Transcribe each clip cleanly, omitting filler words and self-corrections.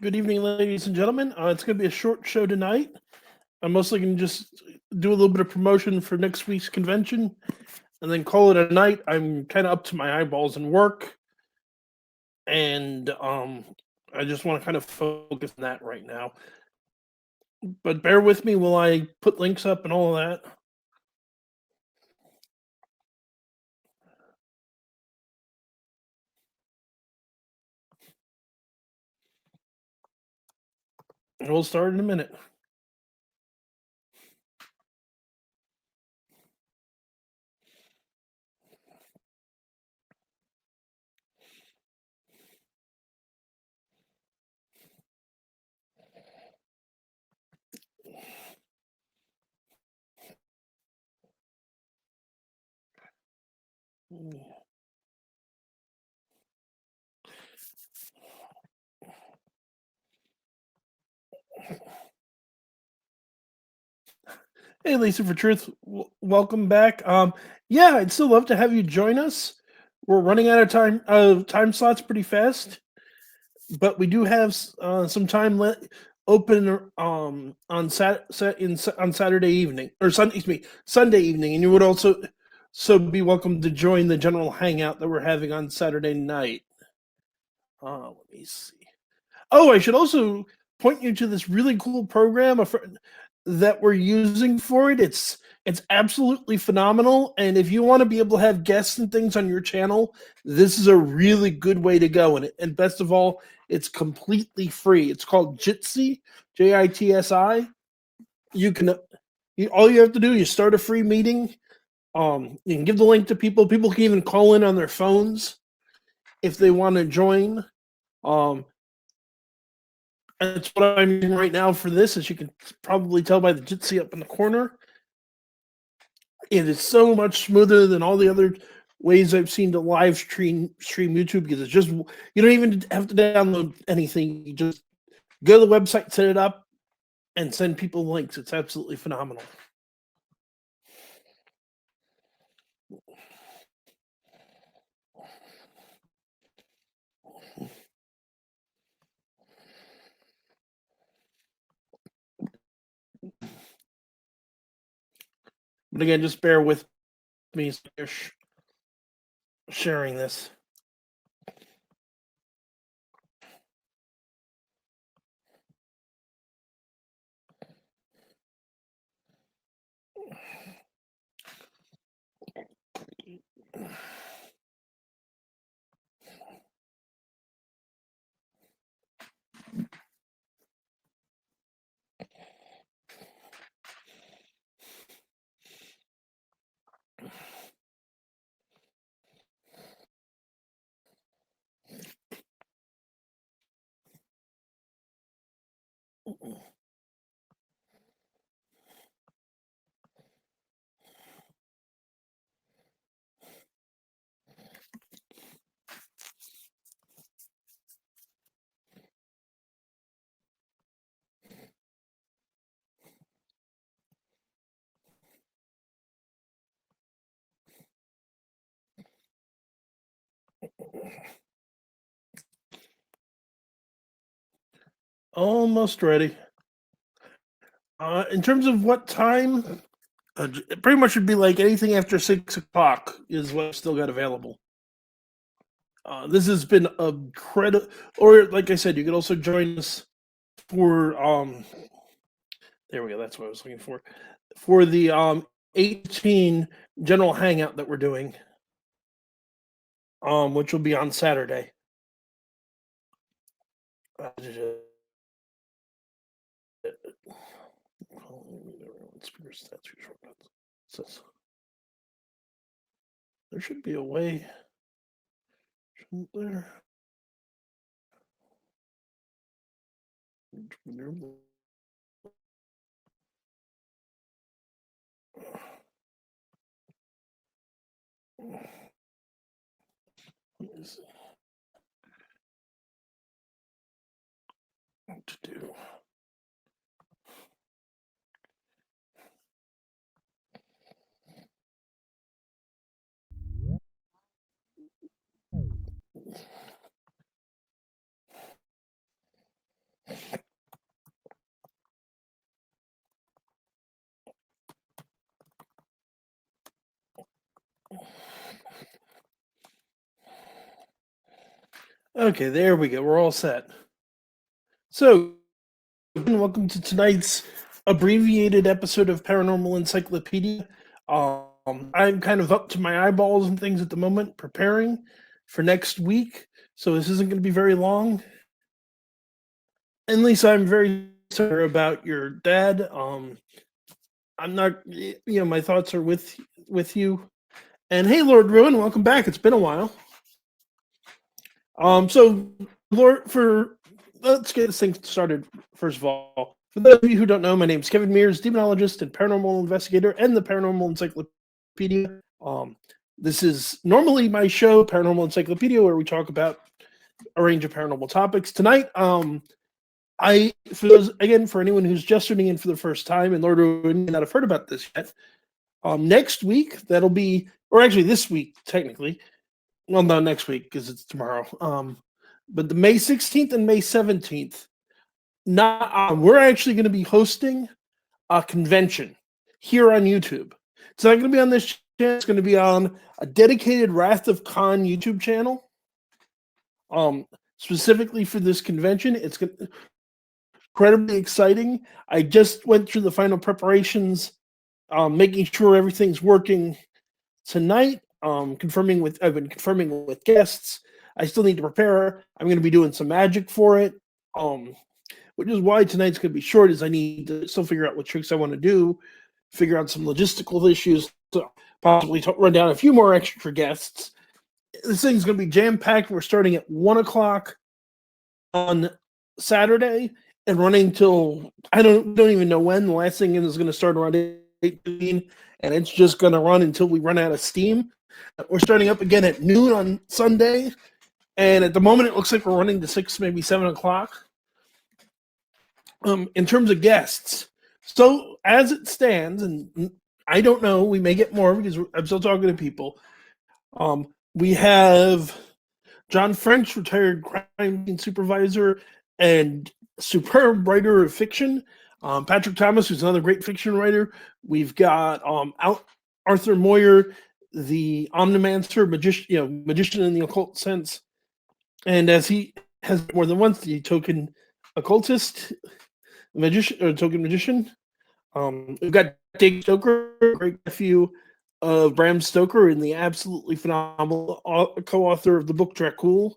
Good evening, ladies and gentlemen. It's going to be a short show tonight. I'm mostly going to just do a little bit of promotion for next week's convention and then call it a night. I'm kind of up to my eyeballs in work, and I just want to kind of focus on that right now. But bear with me while I put links up and all of that. And we'll start in a minute. Hey, Lisa for Truth, welcome back. Yeah, I'd still love to have you join us. We're running out of time. Time slots pretty fast, but we do have some time open on on Saturday evening or Sunday, excuse me, Sunday evening, and you would also be welcome to join the general hangout that we're having on Saturday night. Let me see. Oh, I should also point you to this really cool program that we're using for it. It's absolutely phenomenal, and if you want to be able to have guests and things on your channel, this is a really good way to go. And best of all, it's completely free. It's called Jitsi, Jitsi. You can all you have to do is start a free meeting. You can give the link to people. People can even call in on their phones if they want to join. Um, That's what I'm using right now for this, as you can probably tell by the Jitsi up in the corner. It is so much smoother than all the other ways I've seen to live stream YouTube, because it's just, you don't even have to download anything. You just go to the website, set it up, and send people links. It's absolutely phenomenal. But again, just bear with me sharing this. Almost ready. In terms of what time, it pretty much should be like anything after 6 o'clock is what I've still got available. This has been a credit, or like I said, you could also join us for there we go. That's what I was looking for the 18 general hangout that we're doing, which will be on Saturday. There should be a way, shouldn't there? Let me see what to do. Okay, there we go. We're all set. So, welcome to tonight's abbreviated episode of Paranormal Encyclopedia. I'm kind of up to my eyeballs and things at the moment, preparing for next week. So this isn't going to be very long. And Lisa, I'm very sorry about your dad. I'm not, my thoughts are with you. And hey, Lord Ruin, welcome back. It's been a while. So Lord, let's get this thing started. First of all, for those of you who don't know, my name is Kevin Mears, demonologist and paranormal investigator, and the Paranormal Encyclopedia. This is normally my show, Paranormal Encyclopedia, where we talk about a range of paranormal topics. Tonight, for anyone who's just tuning in for the first time, and Lord may not have heard about this yet, next week, that'll be, or actually this week, technically, well, no, next week because it's tomorrow. But the May 16th and May 17th, we're actually going to be hosting a convention here on YouTube. It's not going to be on this channel. It's going to be on a dedicated Wrath of Khan YouTube channel. Specifically for this convention, it's incredibly exciting. I just went through the final preparations, making sure everything's working tonight. I've been confirming with guests. I still need to prepare. I'm going to be doing some magic for it. Which is why tonight's going to be short, is I need to still figure out what tricks I want to do, figure out some logistical issues, to possibly run down a few more extra guests. This thing's going to be jam-packed. We're starting at 1 o'clock on Saturday and running till, I don't even know when. The last thing is going to start around 8:15, and it's just going to run until we run out of steam. We're starting up again at noon on Sunday, and at the moment it looks like we're running to 6, maybe 7 o'clock. In terms of guests, so as it stands, and I don't know, we may get more because I'm still talking to people. We have John French, retired crime scene supervisor and superb writer of fiction. Patrick Thomas, who's another great fiction writer. We've got Arthur Moyer, the omnimancer, magician in the occult sense, and as he has more than once, the token occultist, token magician. We've got Dave Stoker, great nephew of Bram Stoker, and the absolutely phenomenal co-author of the book Dracul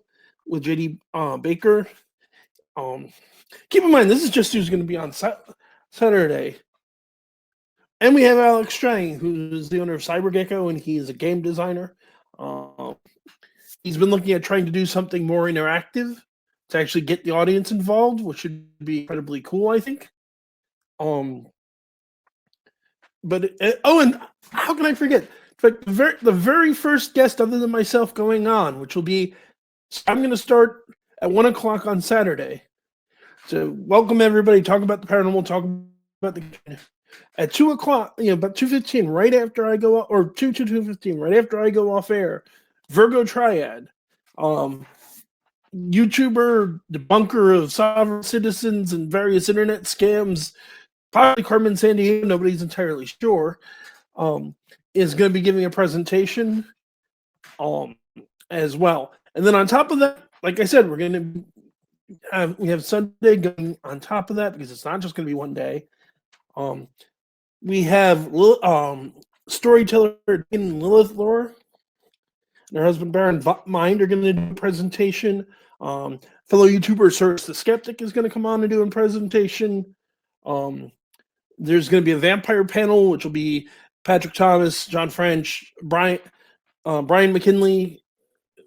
with J.D. Baker. Keep in mind, this is just who's going to be on Saturday. And we have Alex Strang, who's the owner of CyberGecko, and he is a game designer. He's been looking at trying to do something more interactive to actually get the audience involved, which should be incredibly cool, I think. But and how can I forget? But the very first guest other than myself going on, which will be, I'm going to start at 1 o'clock on Saturday. So welcome everybody. Talk about the paranormal. Talk about the at 2 o'clock. About 2:15, right after I go, or 2:15, right after I go off air. Virgo Triad, YouTuber, debunker of sovereign citizens and various internet scams, probably Carmen Sandiego, nobody's entirely sure, is going to be giving a presentation as well. And then on top of that, like I said, we're going to we have Sunday going on top of that, because it's not just going to be one day. We have storyteller Lilith Lore and her husband Baron Mind are going to do a presentation. Fellow YouTuber Cyrus the Skeptic is going to come on and do a presentation. There's going to be a vampire panel, which will be Patrick Thomas, John French, Brian McKinley.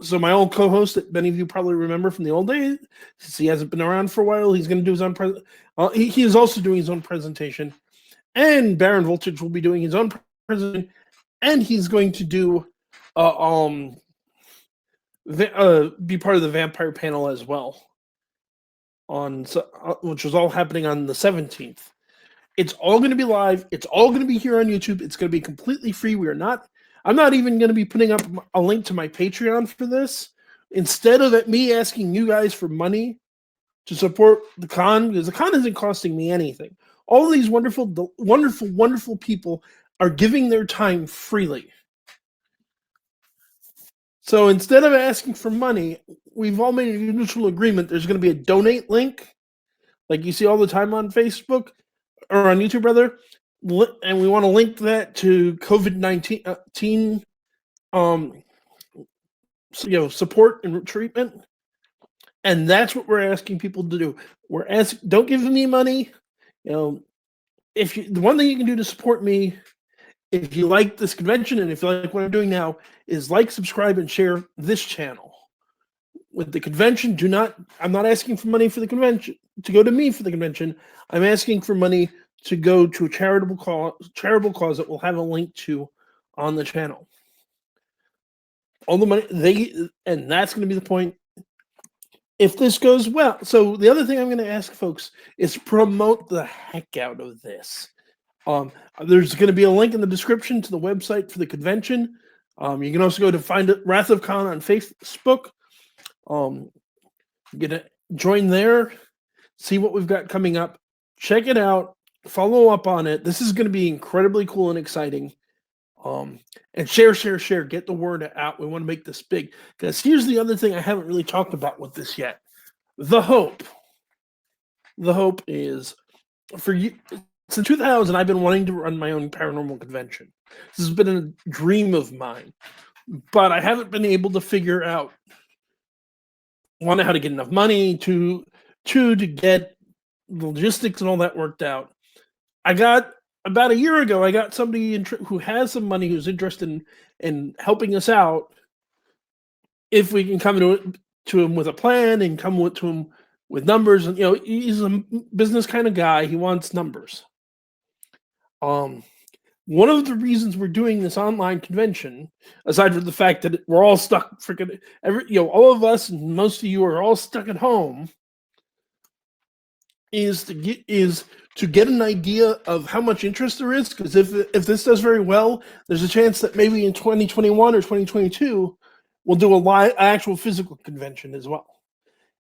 So my old co-host that many of you probably remember from the old days, since he hasn't been around for a while, he's going to do his own he is also doing his own presentation. And Baron Voltage will be doing his own presentation, and he's going to do be part of the vampire panel as well, which was all happening on the 17th. It's all going to be live. It's all going to be here on YouTube. It's going to be completely free. I'm not even going to be putting up a link to my Patreon for this. Instead of me asking you guys for money to support the con, because the con isn't costing me anything. All these wonderful, wonderful, wonderful people are giving their time freely. So instead of asking for money, we've all made a mutual agreement. There's going to be a donate link, like you see all the time on Facebook or on YouTube, rather, and we want to link that to COVID-19 support and treatment. And that's what we're asking people to do. We're asking, don't give me money. The one thing you can do to support me, if you like this convention and if you like what I'm doing now, is like, subscribe, and share this channel. With the convention, I'm not asking for money for the convention to go to me for the convention. I'm asking for money to go to a charitable cause that we'll have a link to on the channel. All the money and that's going to be the point. If this goes well, so the other thing I'm going to ask folks is promote the heck out of this. There's going to be a link in the description to the website for the convention. You can also go to find it, Wrath of Khan on Facebook. Get to join there, see what we've got coming up, check it out, follow up on it. This is going to be incredibly cool and exciting. And share, get the word out. We want to make this big, because here's the other thing I haven't really talked about with this yet. The hope is, for you, since 2000, I've been wanting to run my own paranormal convention. This has been a dream of mine, but I haven't been able to figure out, one, how to get enough money, two, to get the logistics and all that worked out. About a year ago, I got somebody who has some money who's interested in helping us out. If we can come to him with a plan and come to him with numbers, and he's a business kind of guy. He wants numbers. One of the reasons we're doing this online convention, aside from the fact that we're all stuck, all of us and most of you are all stuck at home, is to get an idea of how much interest there is. Because if this does very well, there's a chance that maybe in 2021 or 2022 we'll do a actual physical convention as well.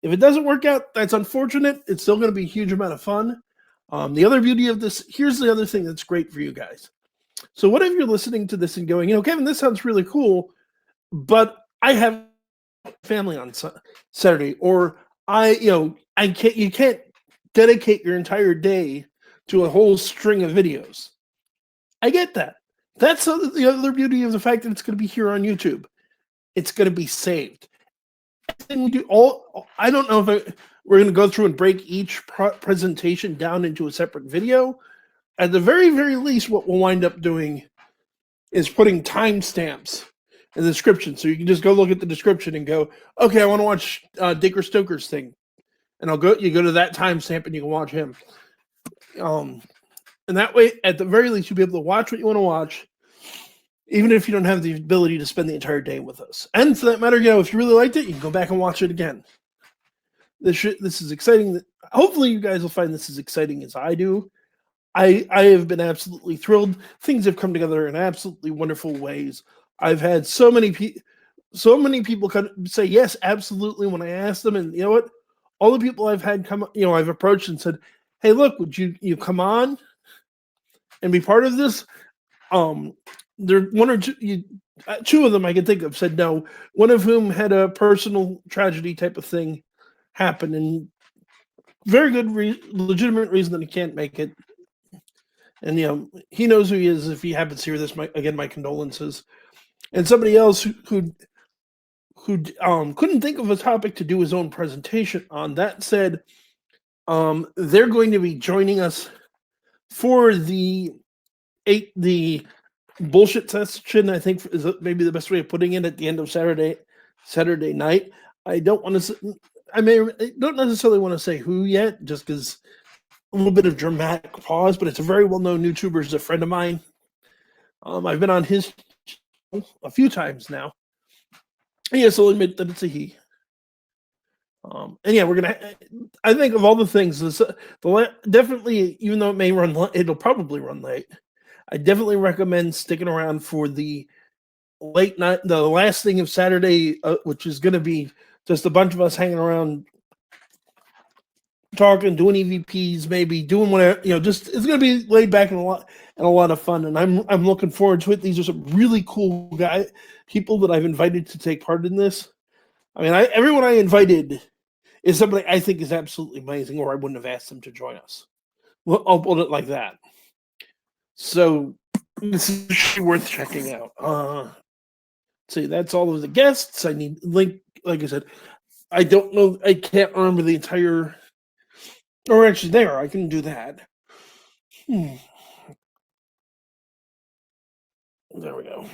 If it doesn't work out, that's unfortunate. It's still going to be a huge amount of fun. The other beauty of this, here's the other thing that's great for you guys. So what if you're listening to this and going, Kevin, this sounds really cool, but I have family on Saturday, or you can't dedicate your entire day to a whole string of videos. I get that. That's the other beauty of the fact that it's going to be here on YouTube. It's going to be saved. And we do I don't know if we're going to go through and break each presentation down into a separate video. At the very, very least, what we'll wind up doing is putting timestamps in the description. So you can just go look at the description and go, okay, I want to watch Dacre Stoker's thing. And you go to that timestamp and you can watch him. And that way, at the very least, you'll be able to watch what you want to watch, even if you don't have the ability to spend the entire day with us. And for that matter, if you really liked it, you can go back and watch it again. This is exciting. Hopefully you guys will find this as exciting as I do. I have been absolutely thrilled. Things have come together in absolutely wonderful ways. I've had so many people say yes, absolutely, when I asked them. And you know what? All the people I've had come, I've approached and said, hey, look, would you come on and be part of this? There, one or two of them I can think of said no. One of whom had a personal tragedy type of thing happen, and very good, legitimate reason that he can't make it. And he knows who he is if he happens to hear this. My condolences. And somebody else who couldn't think of a topic to do his own presentation on. That said, they're going to be joining us for the bullshit session, I think, is maybe the best way of putting it, at the end of Saturday night. I don't necessarily want to say who yet, just because a little bit of dramatic pause, but it's a very well-known YouTuber. He's a friend of mine. I've been on his channel a few times now. Yes, I'll admit that it's a he. And yeah, I think of all the things, definitely, even though it'll probably run late, I definitely recommend sticking around for the late night, the last thing of Saturday, which is going to be just a bunch of us hanging around, talking, doing EVPs, maybe doing whatever, just, it's going to be laid back and a lot of fun. And I'm looking forward to it. These are some really cool people that I've invited to take part in this. I mean, everyone I invited is somebody I think is absolutely amazing, or I wouldn't have asked them to join us. Well, I'll put it like that. So this is worth checking out. See, that's all of the guests. I need link. Like I said, I don't know. I can't remember the entire. Or actually, there I can do that. There we go.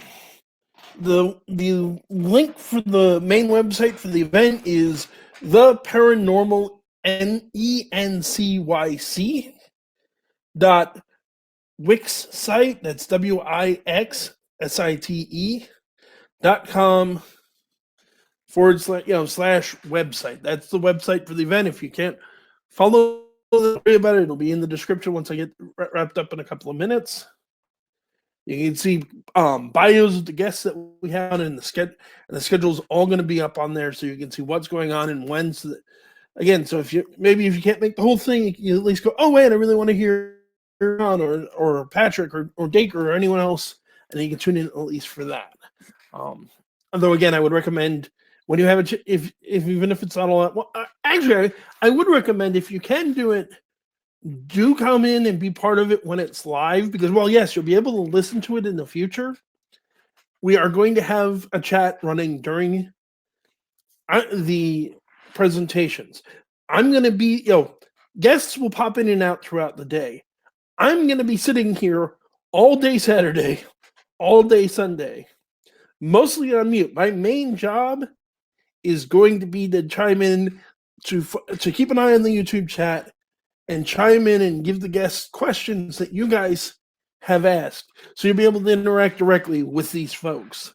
The link for the main website for the event is the paranormal NENCYC dot Wix site. That's WIXSITE.com / slash website. That's the website for the event. If you can't follow, worry about it. It'll be in the description once I get wrapped up in a couple of minutes. You can see bios of the guests that we have in the schedule, and the schedule is all going to be up on there, so you can see what's going on and when. So again, so if you can't make the whole thing, you at least go, oh wait, I really want to hear Ron or Patrick or Dacre or anyone else, and you can tune in at least for that. Although again, I would recommend when you have if even if it's not a lot. Well, actually, I would recommend if you can do it. Do come in and be part of it when it's live because, well, yes, you'll be able to listen to it in the future. We are going to have a chat running during the presentations. I'm going to be, guests will pop in and out throughout the day. I'm going to be sitting here all day Saturday, all day Sunday, mostly on mute. My main job is going to be to chime in to keep an eye on the YouTube chat and chime in and give the guests questions that you guys have asked. So you'll be able to interact directly with these folks.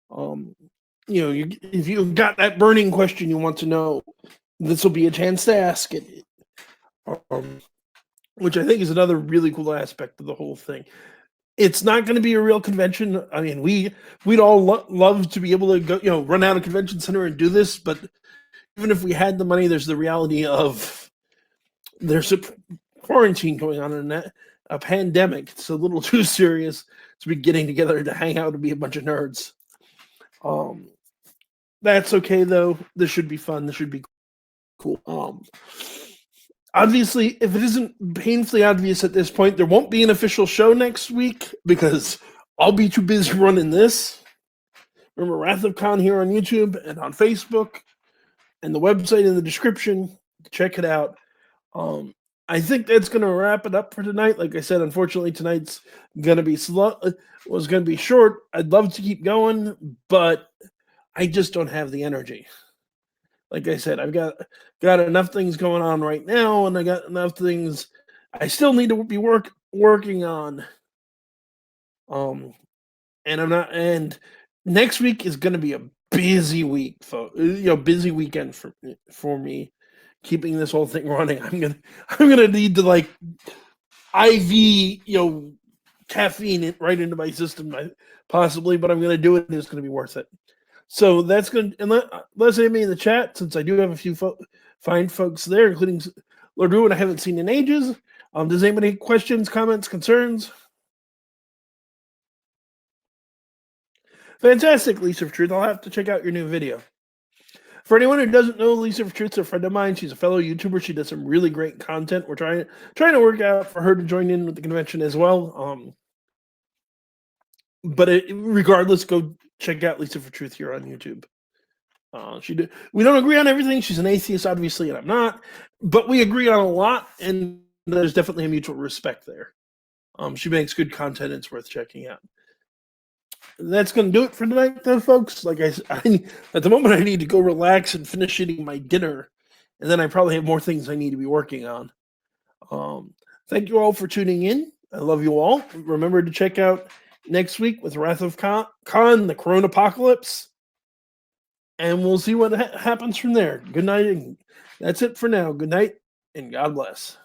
If you've got that burning question you want to know, this will be a chance to ask it. Which I think is another really cool aspect of the whole thing. It's not going to be a real convention. I mean, we'd all love to be able to go, run out of convention center and do this, but even if we had the money, there's the reality of there's a quarantine going on and a pandemic. It's a little too serious to be getting together to hang out and be a bunch of nerds. That's okay though. This should be fun. This should be cool. Obviously, if it isn't painfully obvious at this point, there won't be an official show next week because I'll be too busy running this. Remember Wrath of Khan here on YouTube and on Facebook and the website in the description. Check it out. I think that's going to wrap it up for tonight. Like I said, unfortunately, tonight's going to be was going to be short. I'd love to keep going, but I just don't have the energy. Like I said, I've got enough things going on right now, and I got enough things I still need to be working on. And I'm not. And next week is going to be a busy week, busy weekend for me. Keeping this whole thing running, I'm gonna need to IV, caffeine it right into my system, possibly, but I'm gonna do it. And it's gonna be worth it. So that's good. And let's say me in the chat, since I do have a few fine folks there, including Lord Ruin I haven't seen in ages. Does anybody have questions, comments, concerns? Fantastic, Lisa of Truth. I'll have to check out your new video. For anyone who doesn't know, Lisa of Truth's a friend of mine. She's a fellow YouTuber. She does some really great content. We're trying to work out for her to join in with the convention as well. But regardless, go check out Lisa for Truth here on YouTube. We don't agree on everything. She's an atheist, obviously, and I'm not. But we agree on a lot, and there's definitely a mutual respect there. She makes good content. It's worth checking out. That's going to do it for tonight, though, folks. Like I at the moment, I need to go relax and finish eating my dinner, and then I probably have more things I need to be working on. Thank you all for tuning in. I love you all. Remember to check out next week with Wrath of Khan, the Corona Apocalypse, and we'll see what happens from there. Good night, and that's it for now. Good night, and God bless.